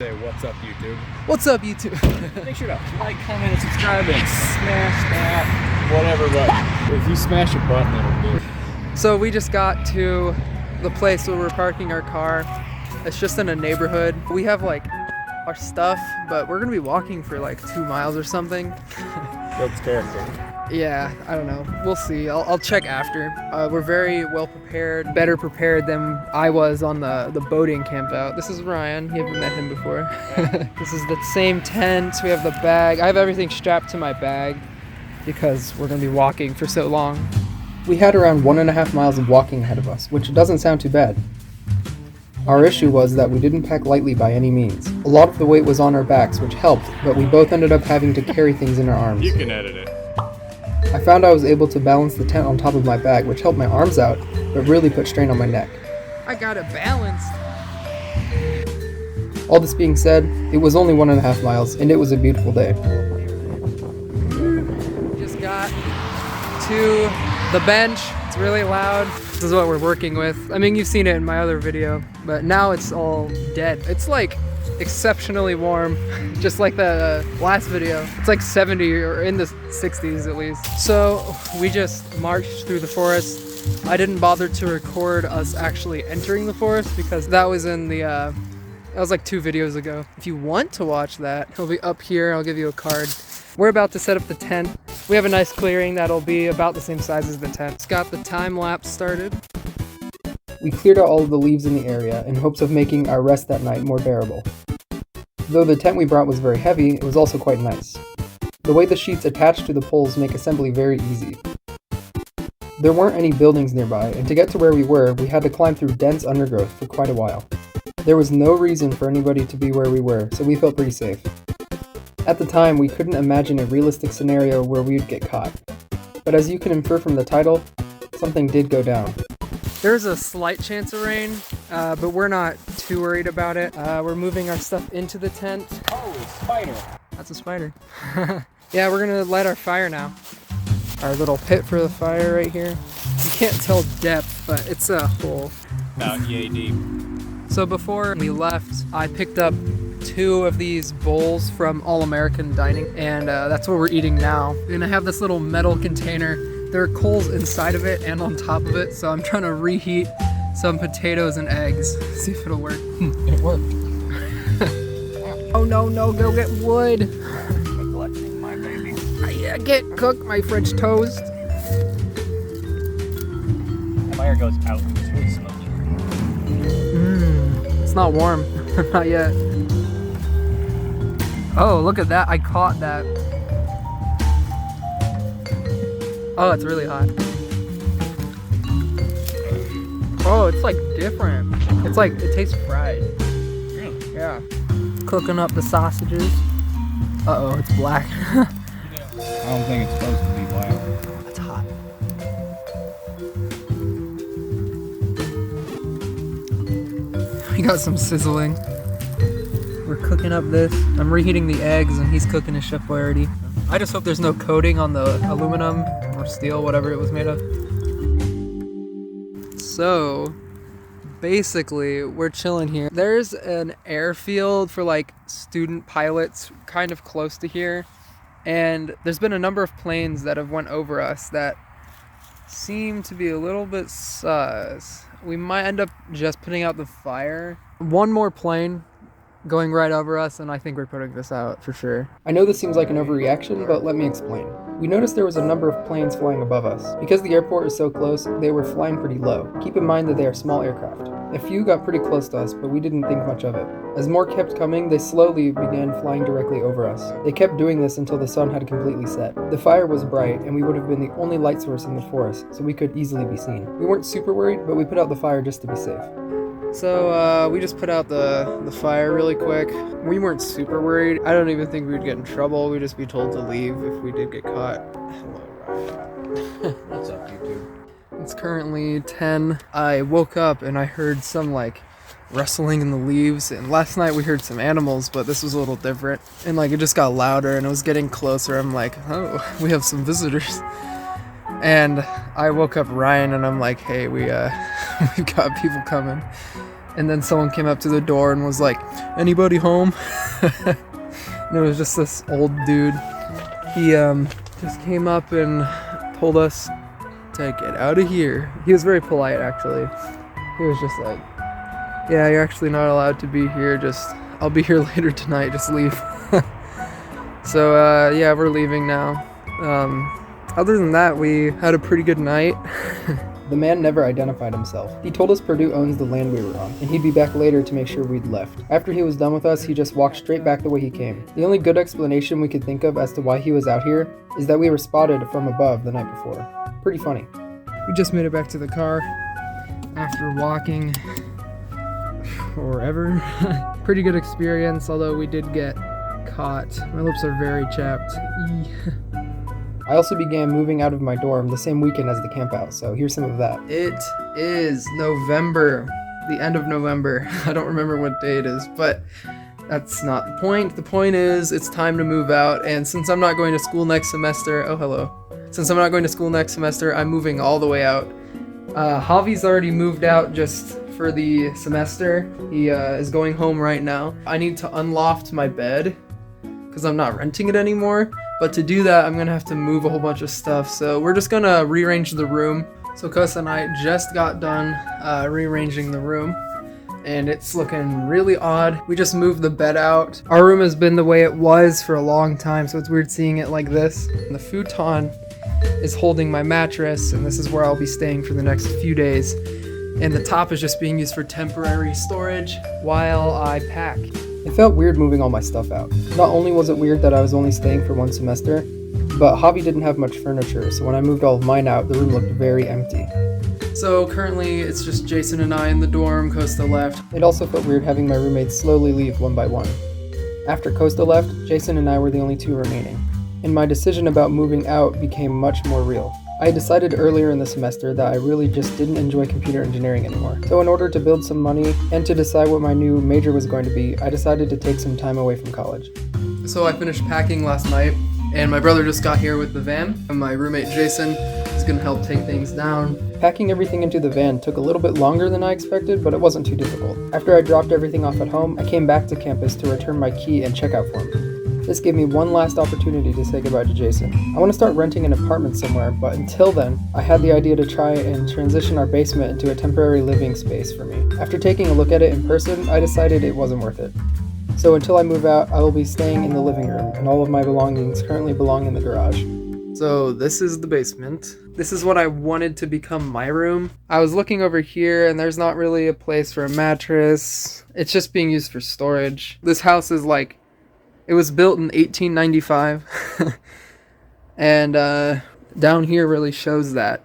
Say what's up, YouTube. What's up, YouTube? Make sure to like, comment, and subscribe, and smash that whatever button. If you smash a button, it'll do. So we just got to the place where we're parking our car. It's just in a neighborhood. We have like our stuff, but we're gonna be walking for like 2 miles or something. Builds character. Yeah, I don't know. We'll see. I'll check after. We're very well prepared, better prepared than I was on the boating camp out. This is Ryan. You haven't met him before. This is the same tent. We have the bag. I have everything strapped to my bag because we're going to be walking for so long. We had around 1.5 miles of walking ahead of us, which doesn't sound too bad. Our issue was that we didn't pack lightly by any means. A lot of the weight was on our backs, which helped, but we both ended up having to carry things in our arms. You can edit it. I found I was able to balance the tent on top of my bag, which helped my arms out, but really put strain on my neck. I got it balanced. All this being said, it was only 1.5 miles, and it was a beautiful day. Just got to the bench. It's really loud. This is what we're working with. I mean, you've seen it in my other video, but now it's all dead. It's like exceptionally warm, just like the last video. It's like 70 or in the 60s at least. So we just marched through the forest. I didn't bother to record us actually entering the forest because that was in the that was like 2 videos ago. If you want to watch that, it'll be up here. I'll give you a card. We're about to set up the tent. We have a nice clearing that'll be about the same size as the tent. It's got the time lapse started. We cleared out all of the leaves in the area in hopes of making our rest that night more bearable. Though the tent we brought was very heavy, it was also quite nice. The way the sheets attached to the poles make assembly very easy. There weren't any buildings nearby, and to get to where we were, we had to climb through dense undergrowth for quite a while. There was no reason for anybody to be where we were, so we felt pretty safe. At the time, we couldn't imagine a realistic scenario where we would get caught. But as you can infer from the title, something did go down. There's a slight chance of rain, but we're not too worried about it. We're moving our stuff into the tent. Oh, spider. That's a spider. Yeah, we're gonna light our fire now. Our little pit for the fire right here. You can't tell depth, but it's a hole. About yay deep. So before we left, I picked up 2 of these bowls from All American Dining, and that's what we're eating now. We're gonna have this little metal container. There are coals inside of it and on top of it, so I'm trying to reheat some potatoes and eggs. See if it'll work. It worked. Oh no, go get wood. Neglecting my baby. I can't cook my French toast. My fire goes out. It's really smoky. It's not warm. Not yet. Oh, look at that. I caught that. Oh, it's really hot. Oh, it's like different. It's like, it tastes fried. Really? Yeah. Cooking up the sausages. Uh-oh, it's black. I don't think it's supposed to be black. It's hot. We got some sizzling. We're cooking up this. I'm reheating the eggs and he's cooking his Chef Boyardee. I just hope there's no coating on the aluminum or steel, whatever it was made of. So, basically, we're chilling here. There's an airfield for like student pilots kind of close to here. And there's been a number of planes that have went over us that seem to be a little bit sus. We might end up just putting out the fire. One more plane going right over us, and I think we're putting this out for sure. I know this seems like an overreaction, but let me explain. We noticed there was a number of planes flying above us. Because the airport is so close, they were flying pretty low. Keep in mind that they are small aircraft. A few got pretty close to us, but we didn't think much of it. As more kept coming, they slowly began flying directly over us. They kept doing this until the sun had completely set. The fire was bright, and we would have been the only light source in the forest, so we could easily be seen. We weren't super worried, but we put out the fire just to be safe. So we just put out the fire really quick. We weren't super worried. I don't even think we'd get in trouble. We'd just be told to leave if we did get caught. Hello, Ryan. What's up, YouTube? It's currently 10. I woke up and I heard some like rustling in the leaves, and last night we heard some animals, but this was a little different. And like it just got louder and it was getting closer. I'm like, oh, we have some visitors. And I woke up Ryan and I'm like, hey, we've got people coming. And then someone came up to the door and was like, "Anybody home?" And it was just this old dude. He just came up and told us to get out of here. He was very polite, actually. He was just like, "Yeah, you're actually not allowed to be here. I'll be here later tonight. Just leave." So yeah, we're leaving now. Other than that, we had a pretty good night. The man never identified himself. He told us Purdue owns the land we were on, and he'd be back later to make sure we'd left. After he was done with us, he just walked straight back the way he came. The only good explanation we could think of as to why he was out here is that we were spotted from above the night before. Pretty funny. We just made it back to the car after walking forever. Pretty good experience, although we did get caught. My lips are very chapped. I also began moving out of my dorm the same weekend as the campout, so here's some of that. It is November, the end of November. I don't remember what day it is, but that's not the point. The point is it's time to move out, and since I'm not going to school next semester, Since I'm not going to school next semester, I'm moving all the way out. Javi's already moved out just for the semester. He is going home right now. I need to unloft my bed because I'm not renting it anymore. But to do that, I'm gonna have to move a whole bunch of stuff. So we're just gonna rearrange the room. So Kus and I just got done rearranging the room, and it's looking really odd. We just moved the bed out. Our room has been the way it was for a long time, so it's weird seeing it like this. And the futon is holding my mattress, and this is where I'll be staying for the next few days. And the top is just being used for temporary storage while I pack. It felt weird moving all my stuff out. Not only was it weird that I was only staying for one semester, but Javi didn't have much furniture, so when I moved all of mine out, the room looked very empty. So currently it's just Jason and I in the dorm. Costa left. It also felt weird having my roommates slowly leave one by one. After Costa left, Jason and I were the only two remaining, and my decision about moving out became much more real. I had decided earlier in the semester that I really just didn't enjoy computer engineering anymore. So in order to build some money and to decide what my new major was going to be, I decided to take some time away from college. So I finished packing last night, and my brother just got here with the van, and my roommate Jason is gonna help take things down. Packing everything into the van took a little bit longer than I expected, but it wasn't too difficult. After I dropped everything off at home, I came back to campus to return my key and checkout form. This gave me one last opportunity to say goodbye to Jason. I want to start renting an apartment somewhere, but until then, I had the idea to try and transition our basement into a temporary living space for me. After taking a look at it in person, I decided it wasn't worth it. So until I move out, I will be staying in the living room, and all of my belongings currently belong in the garage. So this is the basement. This is what I wanted to become my room. I was looking over here, and there's not really a place for a mattress. It's just being used for storage. This house is like, it was built in 1895, and down here really shows that.